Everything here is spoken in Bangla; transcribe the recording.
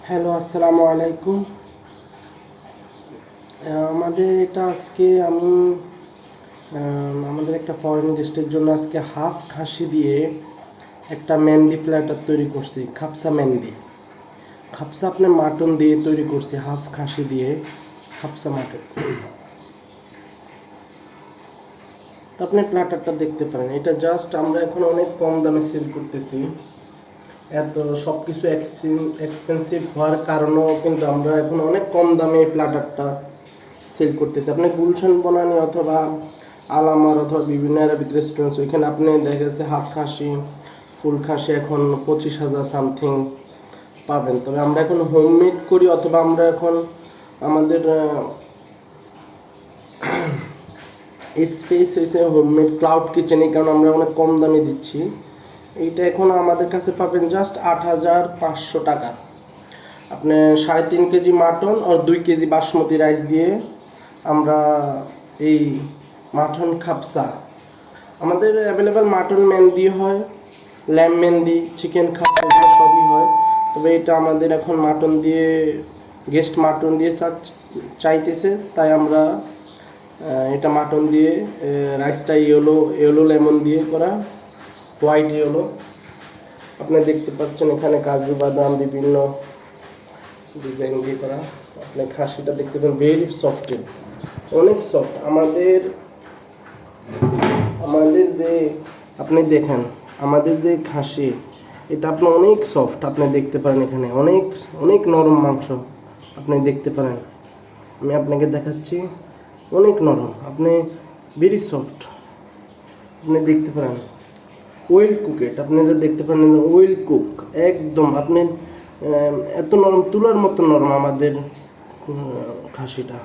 হ্যালো, আসসালামু আলাইকুম। আমাদের এটা আজকে আমি আমাদের একটা ফরেন গেস্টের জন্য আজকে হাফ খাসি দিয়ে একটা মেহেন্দি প্ল্যাটার তৈরি করছি। খাপসা মেহেন্দি, খাপসা আপনার মাটন দিয়ে তৈরি করছি, হাফ খাসি দিয়ে খাপসা মাটন। তো আপনি প্ল্যাটারটা দেখতে পারেন, এটা জাস্ট আমরা এখন অনেক কম দামে সেল করতেছি। এত সব কিছু এক্সপেন্সিভ হওয়ার কারণেও কিন্তু আমরা এখন অনেক কম দামে এই প্ল্যাটারটা সেল করতেছি। আপনি গুলশান বনানী অথবা আলামার অথবা বিভিন্ন অ্যারাবিক রেস্টুরেন্টস, ওইখানে আপনি দেখা গেছে হাফ খাসি ফুল খাসি এখন 25,000 সামথিং পাবেন। তবে আমরা এখন হোমমেড করি, অথবা আমরা এখন আমাদের স্পেস হয়েছে হোমমেড ক্লাউড কিচেন, এই কারণে আমরা অনেক কম দামে দিচ্ছি। এইটা এখন আমাদের কাছে পাবেন জাস্ট 8,500 টাকা। আপনি 3.5 কেজি মাটন আর 2 কেজি বাসমতি রাইস দিয়ে আমরা এই মাটন খাপসা, আমাদের অ্যাভেলেবেল মাটন মেহেন্দি হয়, ল্যাম্ব মেহেন্দি, চিকেন খাপসা সবই হয়। তবে এটা আমাদের এখন মাটন দিয়ে, গেস্ট মাটন দিয়ে চাইতেছে, তাই আমরা এটা মাটন দিয়ে, রাইসটা ইয়েলো লেমন দিয়ে করা, হোয়াইট ইয়েলো। আপনি দেখতে পাচ্ছেন এখানে কাজু বাদাম বিভিন্ন ডিজাইন দিয়ে করা। আপনি খাসিটা দেখতে পাবেন ভেরি সফট, অনেক সফট। আমাদের যে আপনি দেখেন আমাদের যে খাসি, এটা আপনি অনেক সফট, আপনি দেখতে পারেন এখানে অনেক অনেক নরম মাংস আপনি দেখতে পারেন। আমি আপনাকে দেখাচ্ছি, অনেক নরম, আপনি ভেরি সফট আপনি দেখতে পারেন। ওয়েল কুকেড আপনি দেখতে পারেন, ওয়েল কুক একদম। আপনি এত নরম, তুলার মতো নরম আমাদের খাসিটা।